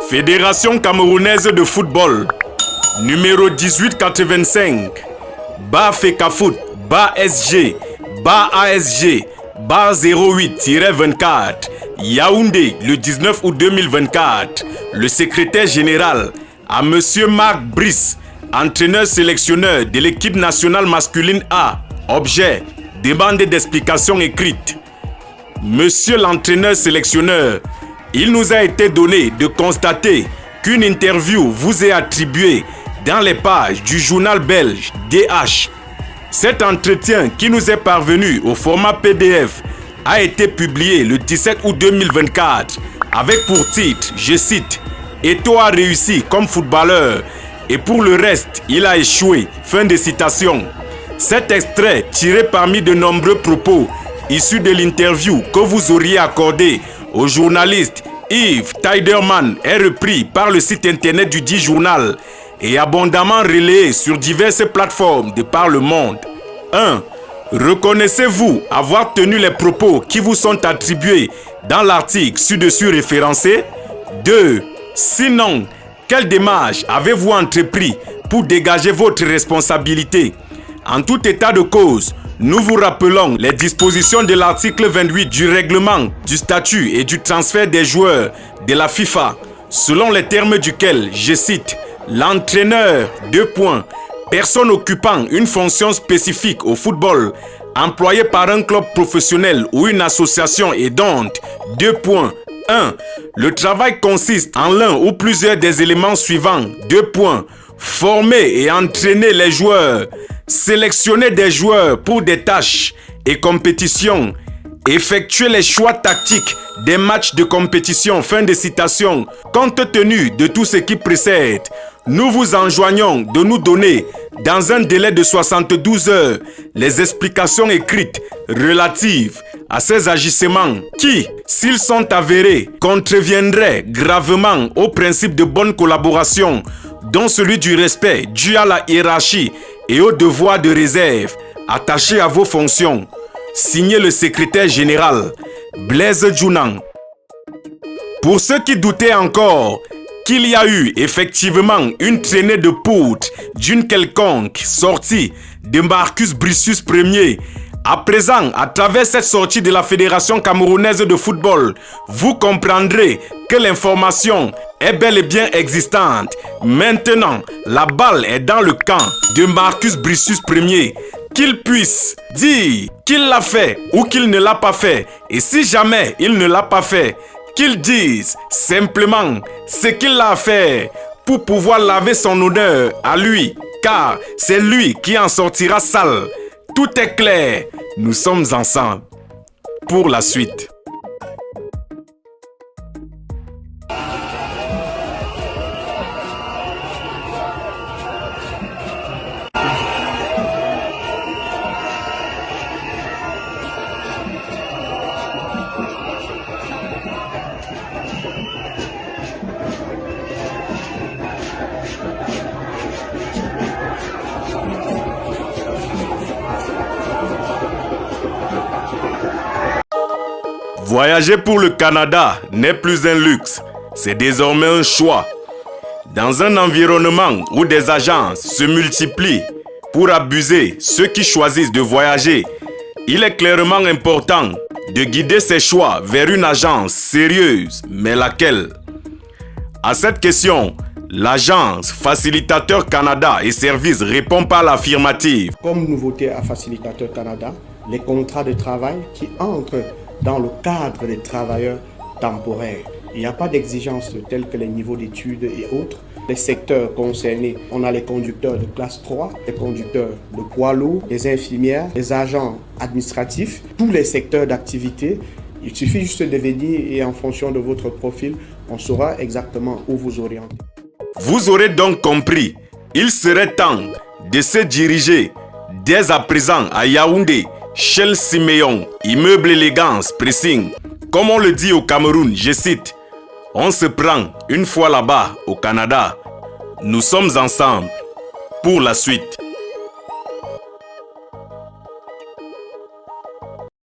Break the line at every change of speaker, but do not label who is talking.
Fédération camerounaise de football, numéro 1885, bas FECAFOOT, bas SG, bas ASG, bas 08-24, Yaoundé, le 19 août 2024, le secrétaire général à Monsieur Marc Brice, entraîneur-sélectionneur de l'équipe nationale masculine A. Objet, demande d'explication écrite. Monsieur l'entraîneur-sélectionneur, il nous a été donné de constater qu'une interview vous est attribuée dans les pages du journal belge DH. Cet entretien qui nous est parvenu au format PDF a été publié le 17 août 2024 avec pour titre, je cite, « Eto'o a réussi comme footballeur et pour le reste, il a échoué ». Fin de citation. Cet extrait tiré parmi de nombreux propos issus de l'interview que vous auriez accordé au journaliste Yves Teiderman est repris par le site internet du dit journal et abondamment relayé sur diverses plateformes de par le monde. 1. Reconnaissez-vous avoir tenu les propos qui vous sont attribués dans l'article ci-dessus référencé? 2. Sinon, quelle démarche avez-vous entrepris pour dégager votre responsabilité? En tout état de cause, nous vous rappelons les dispositions de l'article 28 du règlement du statut et du transfert des joueurs de la FIFA, selon les termes duquel, je cite, « L'entraîneur, personne occupant une fonction spécifique au football, employé par un club professionnel ou une association et donc, 1. Le travail consiste en l'un ou plusieurs des éléments suivants, Former et entraîner les joueurs, sélectionner des joueurs pour des tâches et compétitions, effectuer les choix tactiques des matchs de compétition. Fin de citation. Compte tenu de tout ce qui précède, nous vous enjoignons de nous donner, dans un délai de 72 heures, les explications écrites relatives à ces agissements qui, s'ils sont avérés, contreviendraient gravement au principe de bonne collaboration, dont celui du respect dû à la hiérarchie et au devoir de réserve attaché à vos fonctions. Signé le secrétaire général, Blaise Djounan. Pour ceux qui doutaient encore qu'il y a eu effectivement une traînée de poudre d'une quelconque sortie de Marcus Bricius Ier, à présent, à travers cette sortie de la Fédération camerounaise de football, vous comprendrez que l'information est bel et bien existante. Maintenant, la balle est dans le camp de Marcus Bricius Ier. Qu'il puisse dire qu'il l'a fait ou qu'il ne l'a pas fait. Et si jamais il ne l'a pas fait, qu'il dise simplement ce qu'il a fait pour pouvoir laver son honneur à lui, car c'est lui qui en sortira sale. Tout est clair, nous sommes ensemble pour la suite. Voyager pour le Canada n'est plus un luxe, c'est désormais un choix. Dans un environnement où des agences se multiplient pour abuser ceux qui choisissent de voyager, il est clairement important de guider ses choix vers une agence sérieuse, mais laquelle? À cette question, l'agence Facilitateur Canada et Services répond par l'affirmative.
Comme nouveauté à Facilitateur Canada, les contrats de travail qui entrent dans le cadre des travailleurs temporaires. Il n'y a pas d'exigences telles que les niveaux d'études et autres. Les secteurs concernés, on a les conducteurs de classe 3, les conducteurs de poids lourds, les infirmières, les agents administratifs, tous les secteurs d'activité. Il suffit juste de venir et en fonction de votre profil, on saura exactement où vous orienter.
Vous aurez donc compris, il serait temps de se diriger dès à présent à Yaoundé, Shell Siméon, immeuble élégance, pressing. Comme on le dit au Cameroun, je cite, on se prend une fois là-bas au Canada. Nous sommes ensemble pour la suite.